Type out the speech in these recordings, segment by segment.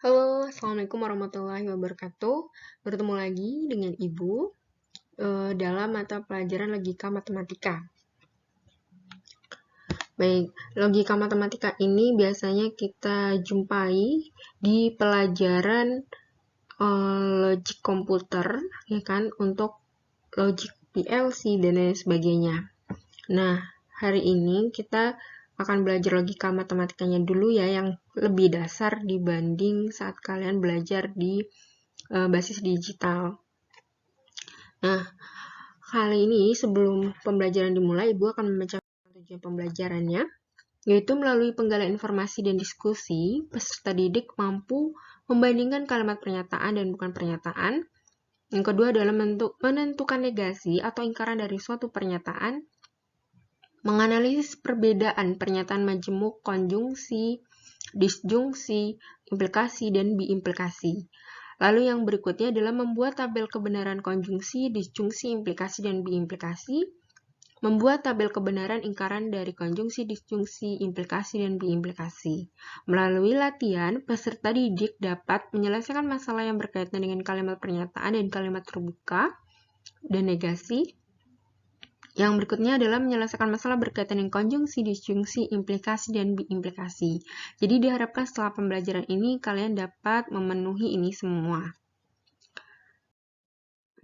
Halo, Assalamualaikum warahmatullahi wabarakatuh. Bertemu lagi dengan Ibu dalam mata pelajaran logika matematika. Baik, logika matematika ini biasanya kita jumpai di pelajaran logik komputer, ya kan, untuk logik PLC dan lain sebagainya. Nah, hari ini kita akan belajar logika matematikanya dulu ya, yang lebih dasar dibanding saat kalian belajar di basis digital. Nah, kali ini sebelum pembelajaran dimulai, Ibu akan membacakan tujuan pembelajarannya, yaitu melalui penggalian informasi dan diskusi, peserta didik mampu membandingkan kalimat pernyataan dan bukan pernyataan. Yang kedua adalah menentukan negasi atau ingkaran dari suatu pernyataan, menganalisis perbedaan pernyataan majemuk, konjungsi, disjungsi, implikasi, dan biimplikasi. Lalu yang berikutnya adalah membuat tabel kebenaran konjungsi, disjungsi, implikasi, dan biimplikasi. Membuat tabel kebenaran ingkaran dari konjungsi, disjungsi, implikasi, dan biimplikasi. Melalui latihan, peserta didik dapat menyelesaikan masalah yang berkaitan dengan kalimat pernyataan dan kalimat terbuka dan negasi. Yang berikutnya adalah menyelesaikan masalah berkaitan dengan konjungsi, disjungsi, implikasi, dan biimplikasi. Jadi diharapkan setelah pembelajaran ini kalian dapat memenuhi ini semua.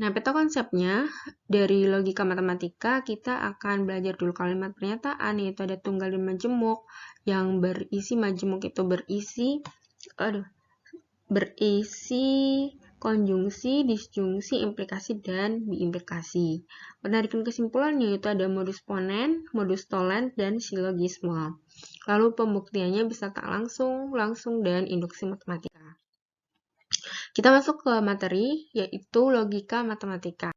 Nah, peta konsepnya dari logika matematika kita akan belajar dulu kalimat pernyataan, yaitu ada tunggal dan majemuk. Yang berisi majemuk itu berisi konjungsi, disjungsi, implikasi, dan biimplikasi. Penarikan kesimpulannya yaitu ada modus ponen, modus tollens, dan silogisme. Lalu pembuktiannya bisa tak langsung, langsung, dan induksi matematika. Kita masuk ke materi, yaitu logika matematika.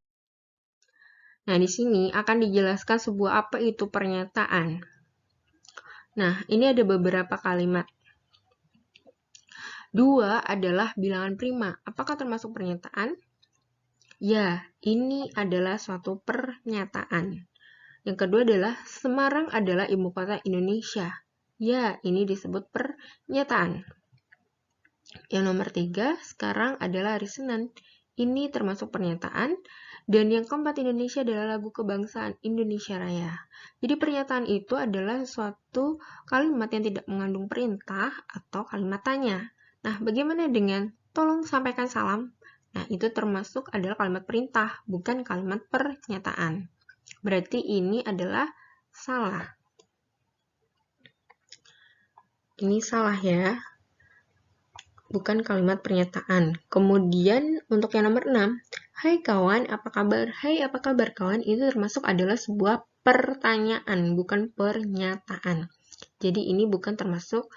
Nah, di sini akan dijelaskan apa itu pernyataan. Nah, ini ada beberapa kalimat. 2 adalah bilangan prima. Apakah termasuk pernyataan? Ya, ini adalah suatu pernyataan. Yang kedua adalah Semarang adalah ibu kota Indonesia. Ya, ini disebut pernyataan. Yang nomor 3, sekarang adalah hari Senin. Ini termasuk pernyataan. Dan yang keempat, Indonesia adalah lagu kebangsaan Indonesia Raya. Jadi pernyataan itu adalah suatu kalimat yang tidak mengandung perintah atau kalimat tanya. Nah, bagaimana dengan tolong sampaikan salam? Nah, itu termasuk adalah kalimat perintah, bukan kalimat pernyataan. Berarti ini adalah salah. Ini salah ya. Bukan kalimat pernyataan. Kemudian untuk yang nomor 6, hai kawan, apa kabar? Hai, apa kabar kawan? Itu termasuk adalah sebuah pertanyaan, bukan pernyataan. Jadi ini bukan termasuk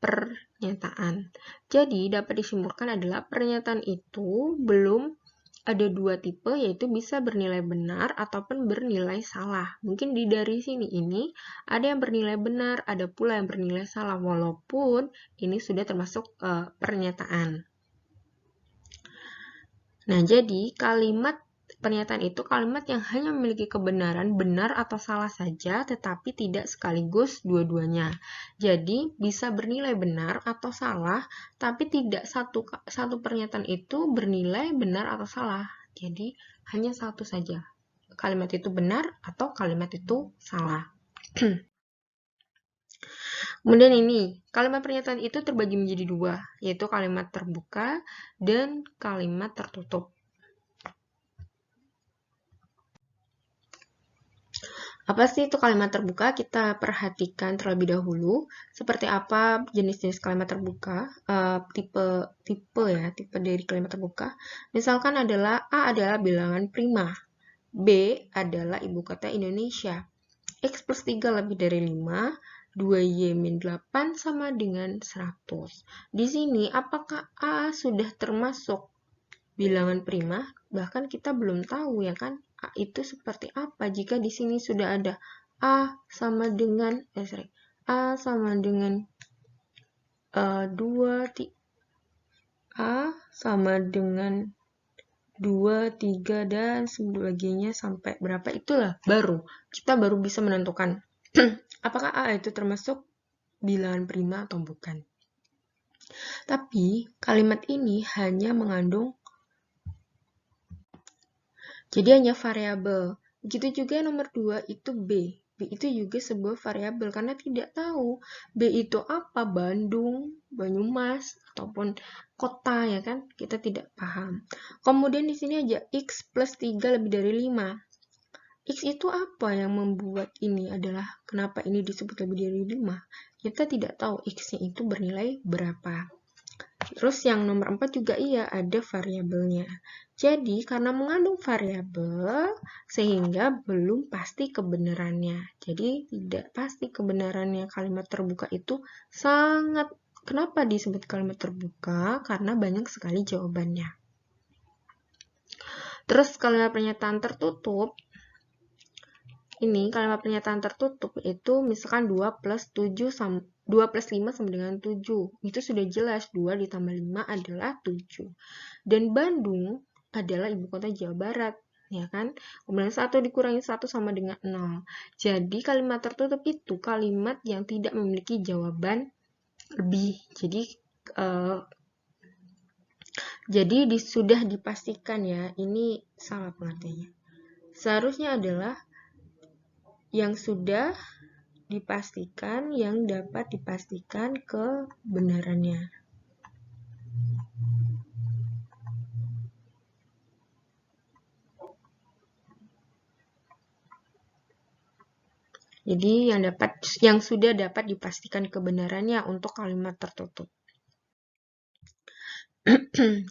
pernyataan. Jadi dapat disimpulkan adalah pernyataan itu belum ada 2 tipe, yaitu bisa bernilai benar ataupun bernilai salah. Mungkin dari sini ini ada yang bernilai benar, ada pula yang bernilai salah, walaupun ini sudah termasuk pernyataan. Nah, jadi kalimat pernyataan itu kalimat yang hanya memiliki kebenaran benar atau salah saja, tetapi tidak sekaligus dua-duanya. Jadi, bisa bernilai benar atau salah, tapi tidak satu pernyataan itu bernilai benar atau salah. Jadi, hanya satu saja. Kalimat itu benar atau kalimat itu salah. Kemudian ini, kalimat pernyataan itu terbagi menjadi 2, yaitu kalimat terbuka dan kalimat tertutup. Apa sih itu kalimat terbuka? Kita perhatikan terlebih dahulu seperti apa jenis-jenis kalimat terbuka, tipe dari kalimat terbuka. Misalkan adalah A adalah bilangan prima, B adalah ibu kota Indonesia, X plus 3 lebih dari 5, 2Y min 8 sama dengan 100. Di sini apakah A sudah termasuk bilangan prima? Bahkan kita belum tahu ya kan, A itu seperti apa jika di sini sudah ada A sama dengan 2, A sama dengan 2, 3, dan sebagainya sampai berapa itulah kita baru bisa menentukan apakah A itu termasuk bilangan prima atau bukan. Tapi kalimat ini hanya mengandung, jadi hanya variabel. Begitu juga nomor 2 itu B. B itu juga sebuah variabel karena tidak tahu B itu apa, Bandung, Banyumas, ataupun kota, ya kan? Kita tidak paham. Kemudian di sini aja X plus 3 lebih dari 5. X itu apa yang membuat ini adalah, kenapa ini disebut lebih dari 5? Kita tidak tahu X-nya itu bernilai berapa. Terus yang nomor 4 juga iya, ada variabelnya. Jadi, karena mengandung variabel, sehingga belum pasti kebenarannya. Jadi, tidak pasti kebenarannya kalimat terbuka itu sangat. Kenapa disebut kalimat terbuka? Karena banyak sekali jawabannya. Terus, kalimat pernyataan tertutup, ini kalimat pernyataan tertutup itu misalkan 2 plus 5 sama dengan 7. Itu sudah jelas 2 ditambah 5 adalah 7. Dan Bandung adalah ibu kota Jawa Barat, ya kan? Kemudian 1 dikurangi 1 sama dengan 0. Jadi kalimat tertutup itu kalimat yang tidak memiliki jawaban lebih. Jadi sudah dipastikan ya, ini salah pengertiannya. Seharusnya adalah yang sudah dipastikan, yang dapat dipastikan kebenarannya. Jadi yang sudah dapat dipastikan kebenarannya untuk kalimat tertutup.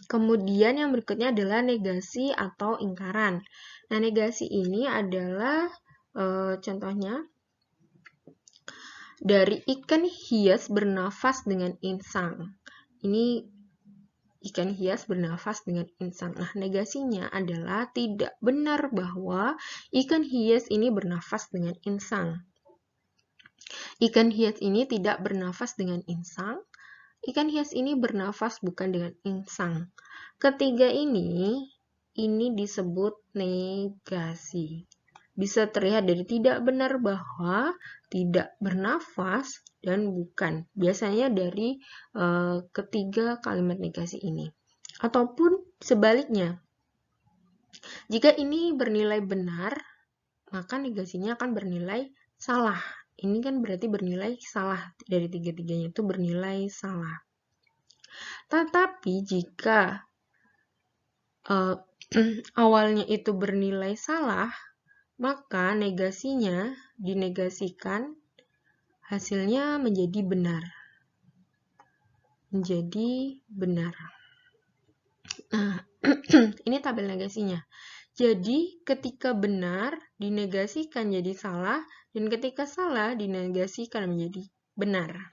Kemudian yang berikutnya adalah negasi atau ingkaran. Nah, negasi ini adalah contohnya dari ikan hias bernafas dengan insang. Ini ikan hias bernafas dengan insang. Nah, negasinya adalah tidak benar bahwa ikan hias ini bernafas dengan insang. Ikan hias ini tidak bernafas dengan insang. Ikan hias ini bernafas bukan dengan insang. Ketiga ini disebut negasi. Bisa terlihat dari tidak benar bahwa, tidak bernafas, dan bukan. Biasanya dari ketiga kalimat negasi ini. Ataupun sebaliknya. Jika ini bernilai benar, maka negasinya akan bernilai salah. Ini kan berarti bernilai salah. Dari tiga-tiganya itu bernilai salah. Tetapi jika awalnya itu bernilai salah, maka negasinya dinegasikan, hasilnya menjadi benar. Menjadi benar. Nah, ini tabel negasinya. Jadi, ketika benar dinegasikan jadi salah, dan ketika salah dinegasikan menjadi benar.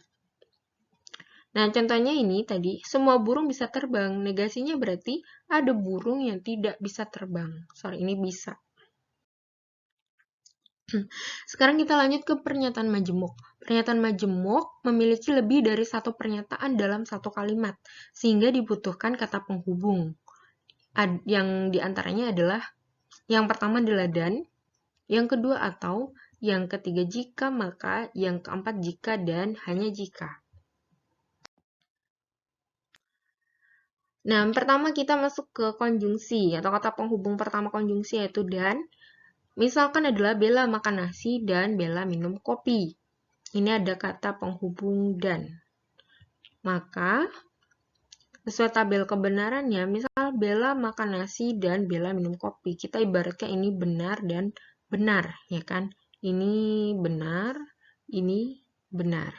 Nah, contohnya ini tadi, semua burung bisa terbang. Negasinya berarti ada burung yang tidak bisa terbang. Sorry, ini bisa. Sekarang kita lanjut ke pernyataan majemuk. Pernyataan majemuk memiliki lebih dari satu pernyataan dalam satu kalimat, sehingga dibutuhkan kata penghubung. Yang diantaranya adalah, yang pertama adalah dan, yang kedua atau, yang ketiga jika, maka, yang keempat jika, dan hanya jika. Nah, pertama kita masuk ke konjungsi, atau kata penghubung pertama konjungsi yaitu dan. Misalkan adalah Bella makan nasi dan Bella minum kopi. Ini ada kata penghubung dan. Maka, sesuai tabel kebenarannya, misal Bella makan nasi dan Bella minum kopi. Kita ibaratkan ini benar dan benar, ya kan? Ini benar, ini benar.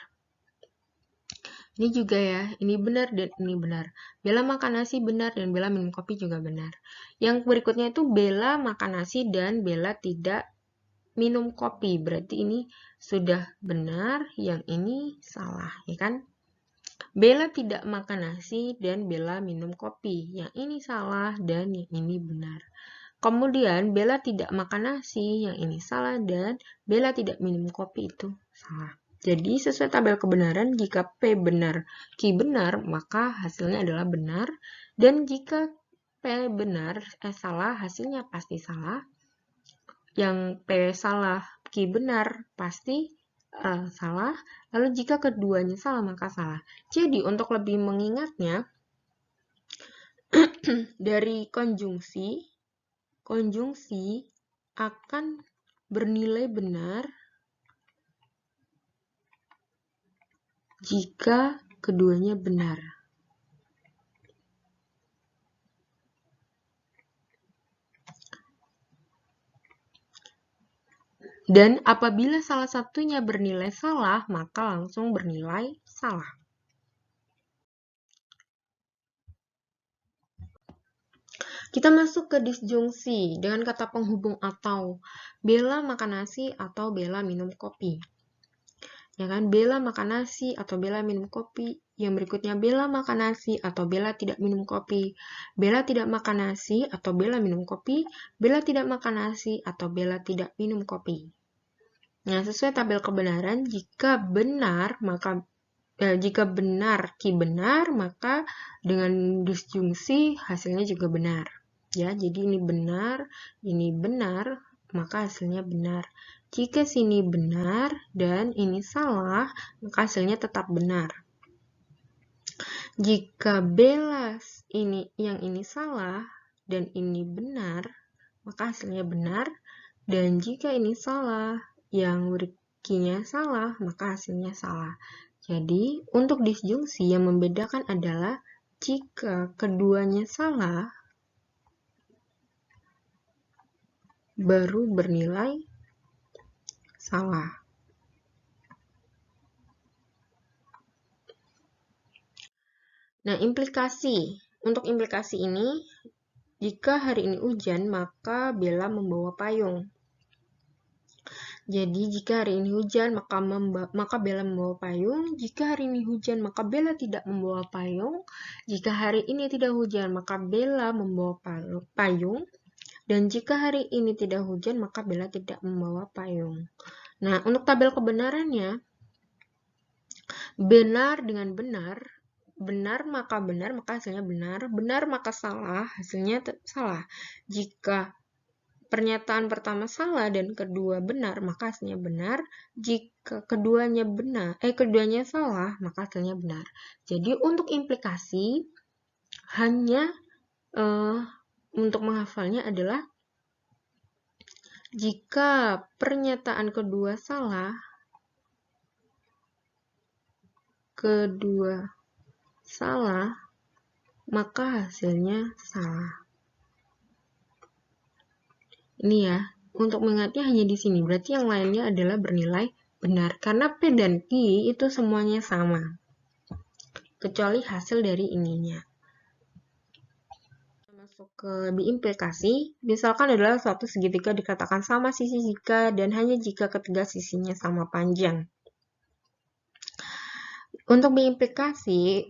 Ini juga ya, ini benar dan ini benar. Bella makan nasi benar dan Bella minum kopi juga benar. Yang berikutnya itu Bella makan nasi dan Bella tidak minum kopi. Berarti ini sudah benar, yang ini salah, ya kan? Bella tidak makan nasi dan Bella minum kopi. Yang ini salah dan yang ini benar. Kemudian Bella tidak makan nasi, yang ini salah, dan Bella tidak minum kopi itu salah. Jadi sesuai tabel kebenaran, jika P benar, Q benar, maka hasilnya adalah benar. Dan jika P benar, salah, hasilnya pasti salah. Yang P salah, Q benar, pasti salah. Lalu jika keduanya salah, maka salah. Jadi, untuk lebih mengingatnya, dari konjungsi akan bernilai benar jika keduanya benar. Dan apabila salah satunya bernilai salah, maka langsung bernilai salah. Kita masuk ke disjungsi dengan kata penghubung atau. Bella makan nasi atau Bella minum kopi. Ya kan, Bella makan nasi atau Bella minum kopi. Yang berikutnya, Bella makan nasi atau Bella tidak minum kopi. Bella tidak makan nasi atau Bella minum kopi. Bella tidak makan nasi atau Bella tidak minum kopi. Nah, sesuai tabel kebenaran, jika benar, maka jika benar, ki benar, maka dengan disjungsi hasilnya juga benar. Ya, jadi ini benar, maka hasilnya benar. Jika sini benar dan ini salah, maka hasilnya tetap benar. Jika Bella yang ini salah dan ini benar, maka hasilnya benar. Dan jika ini salah, yang ki-nya salah, maka hasilnya salah. Jadi, untuk disjungsi yang membedakan adalah jika keduanya salah, baru bernilai salah. Nah, implikasi. Untuk implikasi ini, jika hari ini hujan, maka Bella membawa payung. Jadi, jika hari ini hujan, maka Bella membawa payung. Jika hari ini hujan, maka Bella tidak membawa payung. Jika hari ini tidak hujan, maka Bella membawa payung. Dan jika hari ini tidak hujan, maka Bella tidak membawa payung. Nah, untuk tabel kebenarannya, benar dengan benar maka hasilnya benar. Benar maka salah, hasilnya salah. Jika pernyataan pertama salah dan kedua benar, maka hasilnya benar. Jika keduanya salah, maka hasilnya benar. Jadi untuk implikasi hanya untuk menghafalnya adalah jika pernyataan kedua salah, maka hasilnya salah. Ini ya, untuk mengingatnya hanya di sini. Berarti yang lainnya adalah bernilai benar. Karena P dan Q itu semuanya sama. Kecuali hasil dari ininya. Masuk ke implikasi, misalkan adalah suatu segitiga dikatakan sama sisi jika dan hanya jika ketiga sisinya sama panjang. Untuk implikasi,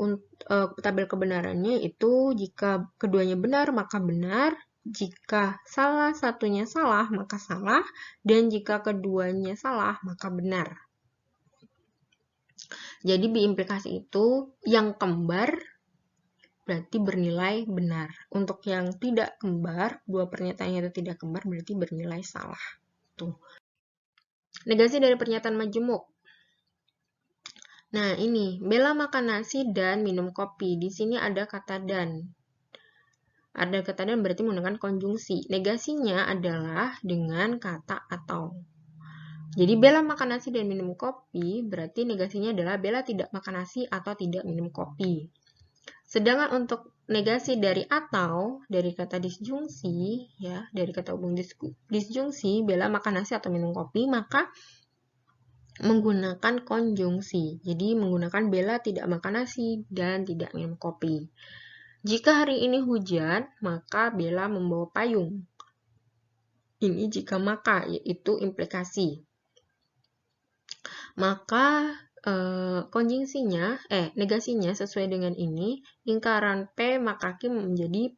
tabel kebenarannya itu jika keduanya benar, maka benar. Jika salah satunya salah, maka salah. Dan jika keduanya salah, maka benar. Jadi implikasi itu yang kembar berarti bernilai benar. Untuk yang tidak kembar, dua pernyataannya itu tidak kembar, berarti bernilai salah. Tuh. Negasi dari pernyataan majemuk. Nah, ini Bella makan nasi dan minum kopi. Di sini ada kata dan. Ada kata dan berarti menggunakan konjungsi. Negasinya adalah dengan kata atau. Jadi Bella makan nasi dan minum kopi, berarti negasinya adalah Bella tidak makan nasi atau tidak minum kopi. Sedangkan untuk negasi dari atau, dari kata disjungsi, ya, dari kata hubung disjungsi, Bella makan nasi atau minum kopi, maka menggunakan konjungsi. Jadi menggunakan Bella tidak makan nasi dan tidak minum kopi. Jika hari ini hujan, maka Bella membawa payung. Ini jika maka, yaitu implikasi. Maka konjungsinya, negasinya sesuai dengan ini, lingkaran P maka Q menjadi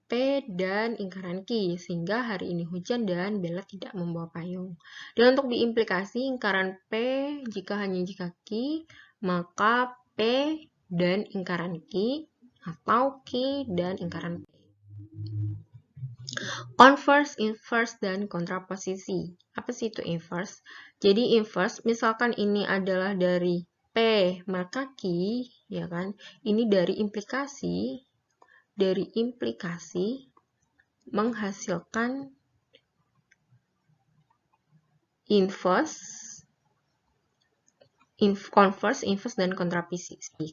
P dan lingkaran Q, sehingga hari ini hujan dan Bella tidak membawa payung. Dan untuk diimplikasi, lingkaran P jika hanya jika Q, maka P dan lingkaran Q atau Q dan lingkaran P. Converse, inverse, dan kontraposisi. Apa sih itu inverse? Jadi inverse, misalkan ini adalah dari P maka Q, ya kan? Ini dari implikasi menghasilkan converse, inverse, dan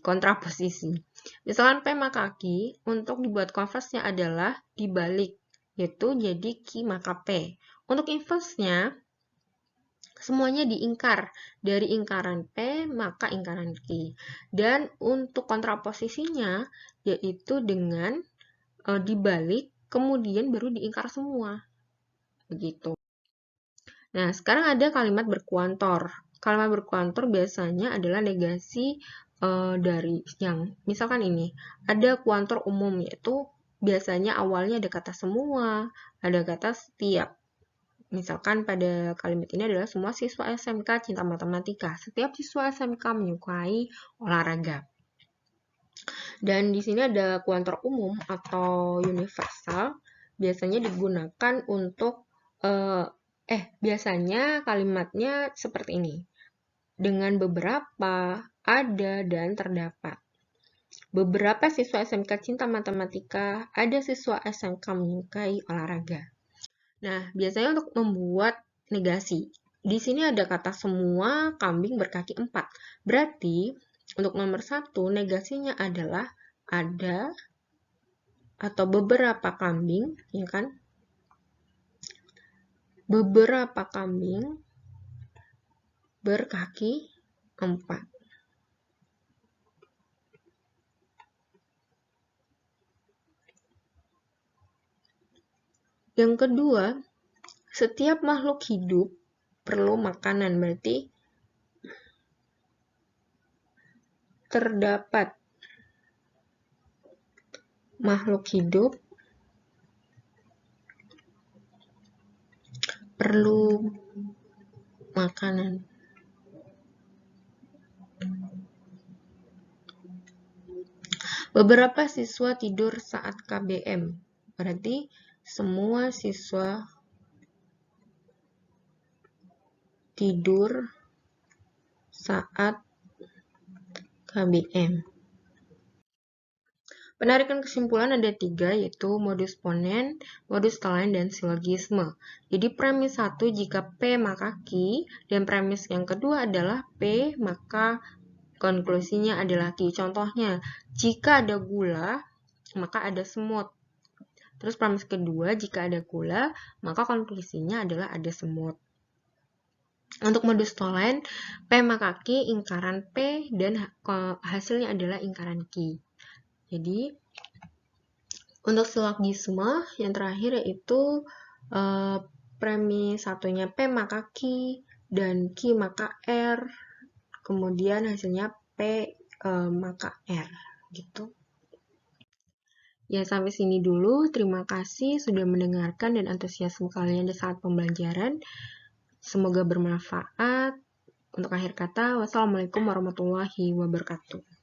kontraposisi. Misalkan P maka Q, untuk dibuat converse-nya adalah dibalik, yaitu jadi Q maka P. Untuk inverse-nya, semuanya diingkar. Dari ingkaran P, maka ingkaran Q. Dan untuk kontraposisinya, yaitu dengan dibalik, kemudian baru diingkar semua. Begitu. Nah, sekarang ada kalimat berkuantor. Kalimat berkuantor biasanya adalah negasi dari yang, misalkan ini, ada kuantor umum, yaitu biasanya awalnya ada kata semua, ada kata setiap. Misalkan pada kalimat ini adalah semua siswa SMK cinta matematika. Setiap siswa SMK menyukai olahraga. Dan di sini ada kuantor umum atau universal. Biasanya digunakan untuk biasanya kalimatnya seperti ini. Dengan beberapa, ada, dan terdapat. Beberapa siswa SMK cinta matematika, ada siswa SMK menyukai olahraga. Nah, biasanya untuk membuat negasi. Di sini ada kata semua kambing berkaki 4. Berarti, untuk nomor 1, negasinya adalah ada atau beberapa kambing, ya kan? Beberapa kambing berkaki 4. Yang kedua, setiap makhluk hidup perlu makanan, berarti terdapat makhluk hidup perlu makanan. Beberapa siswa tidur saat KBM, berarti semua siswa tidur saat KBM. Penarikan kesimpulan ada 3, yaitu modus ponen, modus tolen, dan silogisme. Jadi premis 1 jika P maka Q, dan premis yang kedua adalah P maka konklusinya adalah Q. Contohnya, jika ada gula, maka ada semut. Terus premis kedua, jika ada gula, maka konklusinya adalah ada semut. Untuk modus tolen, P maka Q, ingkaran P, dan hasilnya adalah ingkaran Q. Jadi, untuk silogisme, yang terakhir yaitu premis satunya P maka Q, dan Q maka R, kemudian hasilnya P maka R, gitu. Ya, sampai sini dulu. Terima kasih sudah mendengarkan dan antusiasme kalian saat pembelajaran. Semoga bermanfaat. Untuk akhir kata, wassalamualaikum warahmatullahi wabarakatuh.